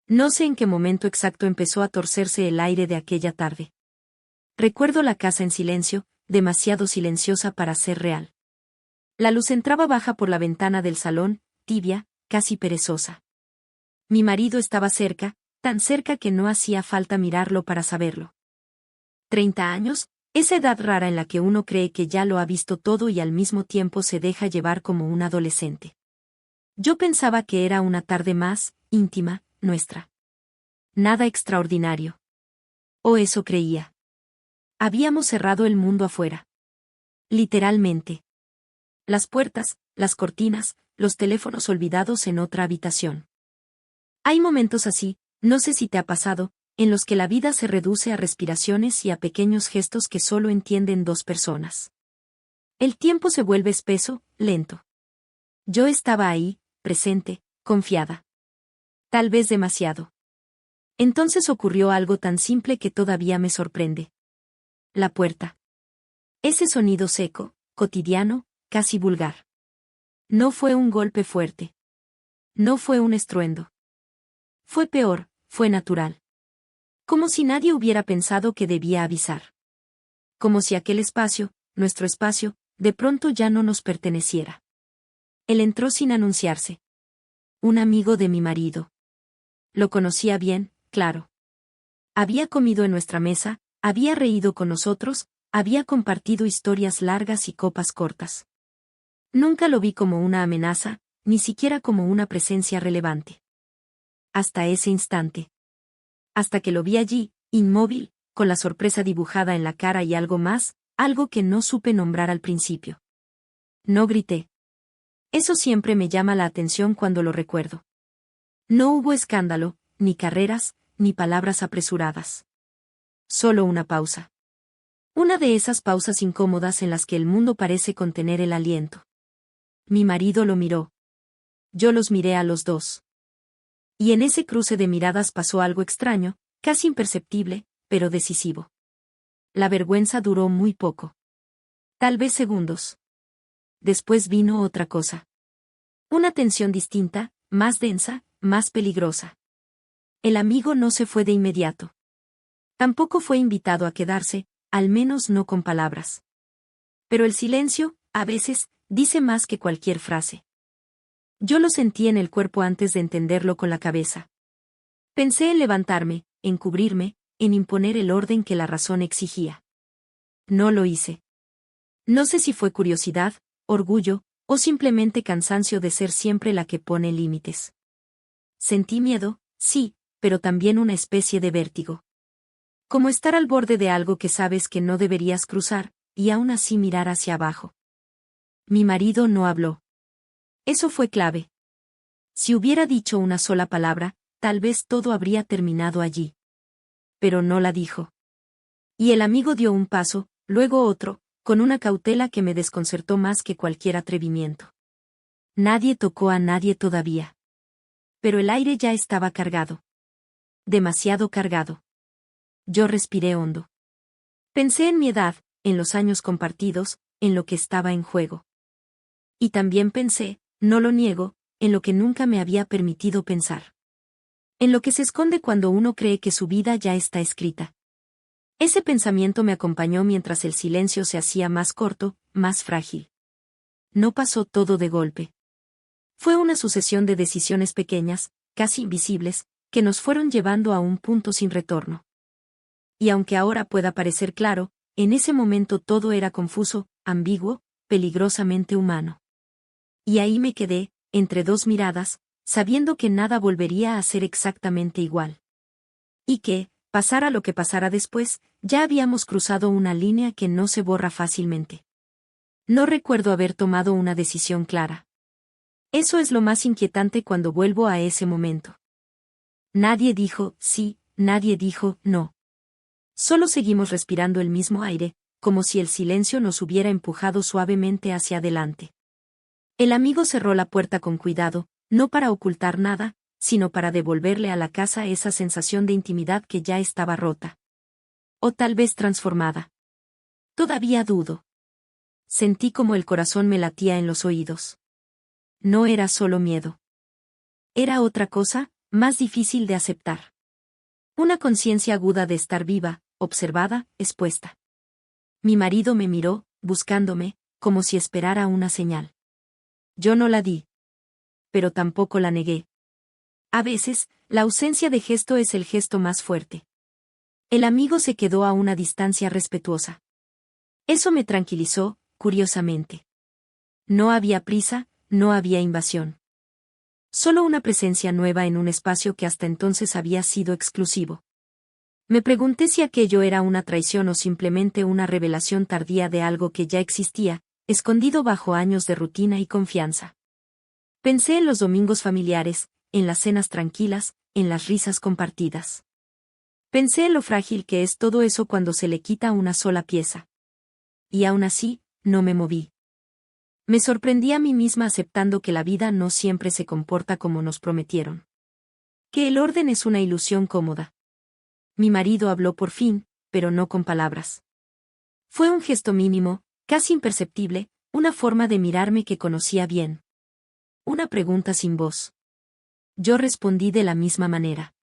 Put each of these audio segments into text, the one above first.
No sé en qué momento exacto empezó a torcerse el aire de aquella tarde. Recuerdo la casa en silencio, demasiado silenciosa para ser real. La luz entraba baja por la ventana del salón, tibia, casi perezosa. Mi marido estaba cerca, tan cerca que no hacía falta mirarlo para saberlo. 30 años, esa edad rara en la que uno cree que ya lo ha visto todo y al mismo tiempo se deja llevar como un adolescente. Yo pensaba que era una tarde más, íntima, nuestra. Nada extraordinario. O eso creía. Habíamos cerrado el mundo afuera. Literalmente. Las puertas, las cortinas, los teléfonos olvidados en otra habitación. Hay momentos así, no sé si te ha pasado, en los que la vida se reduce a respiraciones y a pequeños gestos que solo entienden dos personas. El tiempo se vuelve espeso, lento. Yo estaba ahí, presente, confiada. Tal vez demasiado. Entonces ocurrió algo tan simple que todavía me sorprende. La puerta. Ese sonido seco, cotidiano, casi vulgar. No fue un golpe fuerte. No fue un estruendo. Fue peor, fue natural. Como si nadie hubiera pensado que debía avisar. Como si aquel espacio, nuestro espacio, de pronto ya no nos perteneciera. Él entró sin anunciarse. Un amigo de mi marido. Lo conocía bien, claro. Había comido en nuestra mesa, había reído con nosotros, había compartido historias largas y copas cortas. Nunca lo vi como una amenaza, ni siquiera como una presencia relevante. Hasta ese instante. Hasta que lo vi allí, inmóvil, con la sorpresa dibujada en la cara y algo más, algo que no supe nombrar al principio. No grité. Eso siempre me llama la atención cuando lo recuerdo. No hubo escándalo, ni carreras, ni palabras apresuradas. Solo una pausa. Una de esas pausas incómodas en las que el mundo parece contener el aliento. Mi marido lo miró. Yo los miré a los dos. Y en ese cruce de miradas pasó algo extraño, casi imperceptible, pero decisivo. La vergüenza duró muy poco. Tal vez segundos. Después vino otra cosa. Una tensión distinta, más densa, más peligrosa. El amigo no se fue de inmediato. Tampoco fue invitado a quedarse, al menos no con palabras. Pero el silencio, a veces, dice más que cualquier frase. Yo lo sentí en el cuerpo antes de entenderlo con la cabeza. Pensé en levantarme, en cubrirme, en imponer el orden que la razón exigía. No lo hice. No sé si fue curiosidad, orgullo, o simplemente cansancio de ser siempre la que pone límites. Sentí miedo, sí, pero también una especie de vértigo. Como estar al borde de algo que sabes que no deberías cruzar, y aún así mirar hacia abajo. Mi marido no habló. Eso fue clave. Si hubiera dicho una sola palabra, tal vez todo habría terminado allí. Pero no la dijo. Y el amigo dio un paso, luego otro, con una cautela que me desconcertó más que cualquier atrevimiento. Nadie tocó a nadie todavía. Pero el aire ya estaba cargado. Demasiado cargado. Yo respiré hondo. Pensé en mi edad, en los años compartidos, en lo que estaba en juego. Y también pensé, no lo niego, en lo que nunca me había permitido pensar. En lo que se esconde cuando uno cree que su vida ya está escrita. Ese pensamiento me acompañó mientras el silencio se hacía más corto, más frágil. No pasó todo de golpe. Fue una sucesión de decisiones pequeñas, casi invisibles, que nos fueron llevando a un punto sin retorno. Y aunque ahora pueda parecer claro, en ese momento todo era confuso, ambiguo, peligrosamente humano. Y ahí me quedé, entre dos miradas, sabiendo que nada volvería a ser exactamente igual. Y que, pasara lo que pasara después, ya habíamos cruzado una línea que no se borra fácilmente. No recuerdo haber tomado una decisión clara. Eso es lo más inquietante cuando vuelvo a ese momento. Nadie dijo sí, nadie dijo no. Solo seguimos respirando el mismo aire, como si el silencio nos hubiera empujado suavemente hacia adelante. El amigo cerró la puerta con cuidado, no para ocultar nada, sino para devolverle a la casa esa sensación de intimidad que ya estaba rota. O tal vez transformada. Todavía dudo. Sentí como el corazón me latía en los oídos. No era solo miedo. Era otra cosa, más difícil de aceptar. Una conciencia aguda de estar viva, observada, expuesta. Mi marido me miró, buscándome, como si esperara una señal. Yo no la di. Pero tampoco la negué. A veces, la ausencia de gesto es el gesto más fuerte. El amigo se quedó a una distancia respetuosa. Eso me tranquilizó, curiosamente. No había prisa, no había invasión. Solo una presencia nueva en un espacio que hasta entonces había sido exclusivo. Me pregunté si aquello era una traición o simplemente una revelación tardía de algo que ya existía, escondido bajo años de rutina y confianza. Pensé en los domingos familiares, en las cenas tranquilas, en las risas compartidas. Pensé en lo frágil que es todo eso cuando se le quita una sola pieza. Y aún así, no me moví. Me sorprendí a mí misma aceptando que la vida no siempre se comporta como nos prometieron. Que el orden es una ilusión cómoda. Mi marido habló por fin, pero no con palabras. Fue un gesto mínimo, casi imperceptible, una forma de mirarme que conocía bien. Una pregunta sin voz. Yo respondí de la misma manera.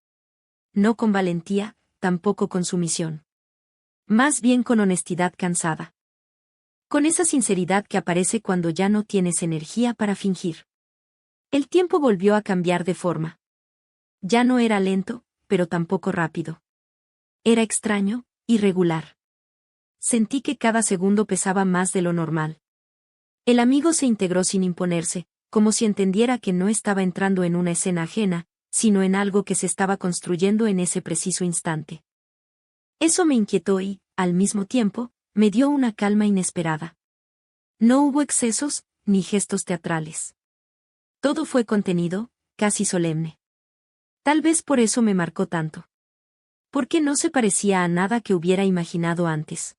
No con valentía, tampoco con sumisión. Más bien con honestidad cansada. Con esa sinceridad que aparece cuando ya no tienes energía para fingir. El tiempo volvió a cambiar de forma. Ya no era lento, pero tampoco rápido. Era extraño, irregular. Sentí que cada segundo pesaba más de lo normal. El amigo se integró sin imponerse, como si entendiera que no estaba entrando en una escena ajena, sino en algo que se estaba construyendo en ese preciso instante. Eso me inquietó y, al mismo tiempo, me dio una calma inesperada. No hubo excesos, ni gestos teatrales. Todo fue contenido, casi solemne. Tal vez por eso me marcó tanto. Porque no se parecía a nada que hubiera imaginado antes.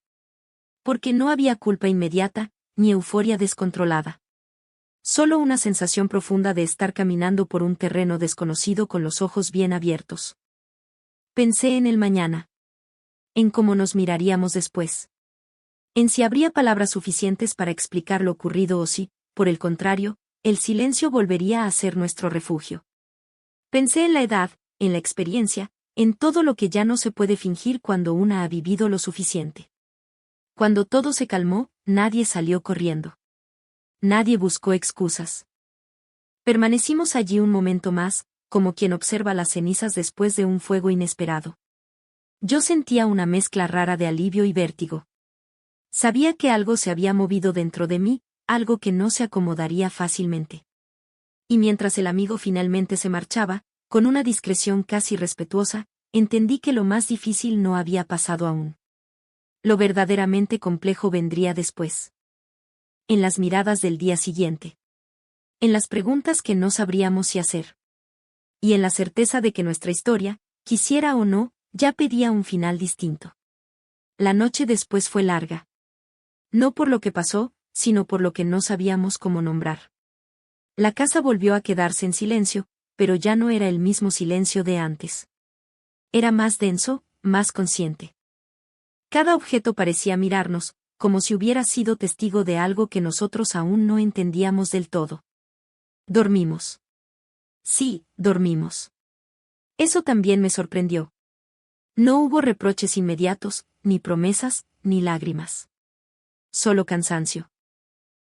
Porque no había culpa inmediata, ni euforia descontrolada. Solo una sensación profunda de estar caminando por un terreno desconocido con los ojos bien abiertos. Pensé en el mañana. En cómo nos miraríamos después. En si habría palabras suficientes para explicar lo ocurrido o si, por el contrario, el silencio volvería a ser nuestro refugio. Pensé en la edad, en la experiencia, en todo lo que ya no se puede fingir cuando una ha vivido lo suficiente. Cuando todo se calmó, nadie salió corriendo. Nadie buscó excusas. Permanecimos allí un momento más, como quien observa las cenizas después de un fuego inesperado. Yo sentía una mezcla rara de alivio y vértigo. Sabía que algo se había movido dentro de mí, algo que no se acomodaría fácilmente. Y mientras el amigo finalmente se marchaba, con una discreción casi respetuosa, entendí que lo más difícil no había pasado aún. Lo verdaderamente complejo vendría después. En las miradas del día siguiente. En las preguntas que no sabríamos si hacer. Y en la certeza de que nuestra historia, quisiera o no, ya pedía un final distinto. La noche después fue larga. No por lo que pasó, sino por lo que no sabíamos cómo nombrar. La casa volvió a quedarse en silencio, pero ya no era el mismo silencio de antes. Era más denso, más consciente. Cada objeto parecía mirarnos, como si hubiera sido testigo de algo que nosotros aún no entendíamos del todo. Dormimos. Sí, dormimos. Eso también me sorprendió. No hubo reproches inmediatos, ni promesas, ni lágrimas. Solo cansancio.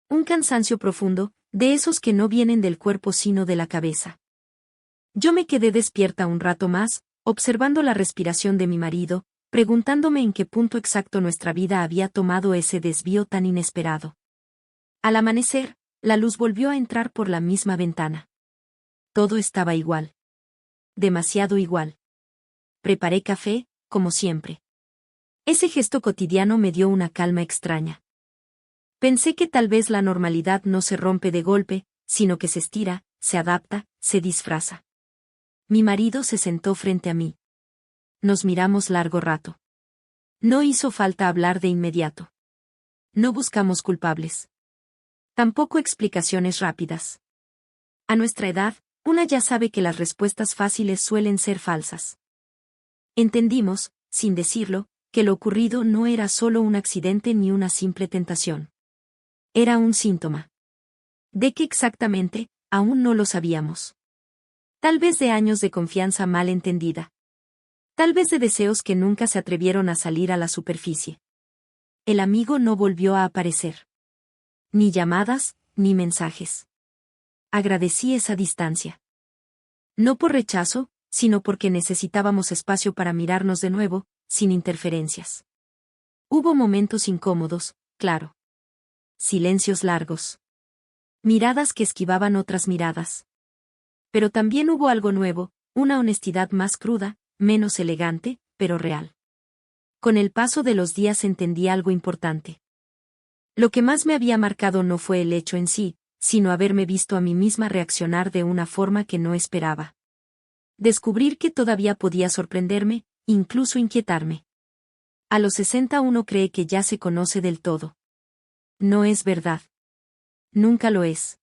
Un cansancio profundo, de esos que no vienen del cuerpo sino de la cabeza. Yo me quedé despierta un rato más, observando la respiración de mi marido, preguntándome en qué punto exacto nuestra vida había tomado ese desvío tan inesperado. Al amanecer, la luz volvió a entrar por la misma ventana. Todo estaba igual. Demasiado igual. Preparé café, como siempre. Ese gesto cotidiano me dio una calma extraña. Pensé que tal vez la normalidad no se rompe de golpe, sino que se estira, se adapta, se disfraza. Mi marido se sentó frente a mí. Nos miramos largo rato. No hizo falta hablar de inmediato. No buscamos culpables. Tampoco explicaciones rápidas. A nuestra edad, una ya sabe que las respuestas fáciles suelen ser falsas. Entendimos, sin decirlo, que lo ocurrido no era solo un accidente ni una simple tentación. Era un síntoma. ¿De qué exactamente? Aún no lo sabíamos. Tal vez de años de confianza mal entendida. Tal vez de deseos que nunca se atrevieron a salir a la superficie. El amigo no volvió a aparecer. Ni llamadas, ni mensajes. Agradecí esa distancia. No por rechazo, sino porque necesitábamos espacio para mirarnos de nuevo, sin interferencias. Hubo momentos incómodos, claro. Silencios largos. Miradas que esquivaban otras miradas. Pero también hubo algo nuevo, una honestidad más cruda, menos elegante, pero real. Con el paso de los días entendí algo importante. Lo que más me había marcado no fue el hecho en sí, sino haberme visto a mí misma reaccionar de una forma que no esperaba. Descubrir que todavía podía sorprenderme, incluso inquietarme. A los 60 uno cree que ya se conoce del todo. No es verdad. Nunca lo es.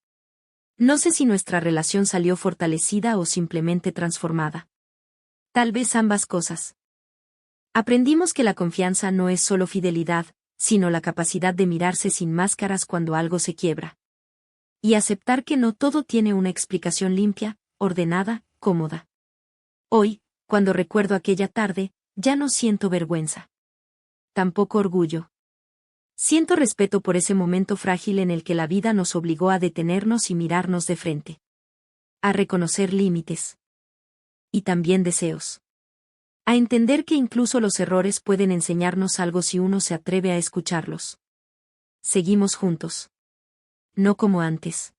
No sé si nuestra relación salió fortalecida o simplemente transformada. Tal vez ambas cosas. Aprendimos que la confianza no es solo fidelidad, sino la capacidad de mirarse sin máscaras cuando algo se quiebra. Y aceptar que no todo tiene una explicación limpia, ordenada, cómoda. Hoy, cuando recuerdo aquella tarde, ya no siento vergüenza. Tampoco orgullo. Siento respeto por ese momento frágil en el que la vida nos obligó a detenernos y mirarnos de frente. A reconocer límites. Y también deseos. A entender que incluso los errores pueden enseñarnos algo si uno se atreve a escucharlos. Seguimos juntos. No como antes.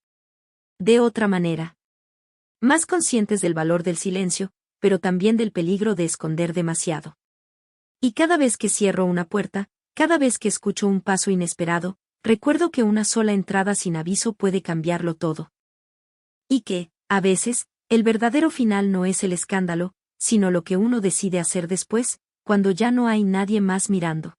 De otra manera. Más conscientes del valor del silencio, pero también del peligro de esconder demasiado. Y cada vez que cierro una puerta, cada vez que escucho un paso inesperado, recuerdo que una sola entrada sin aviso puede cambiarlo todo. Y que, a veces, el verdadero final no es el escándalo, sino lo que uno decide hacer después, cuando ya no hay nadie más mirando.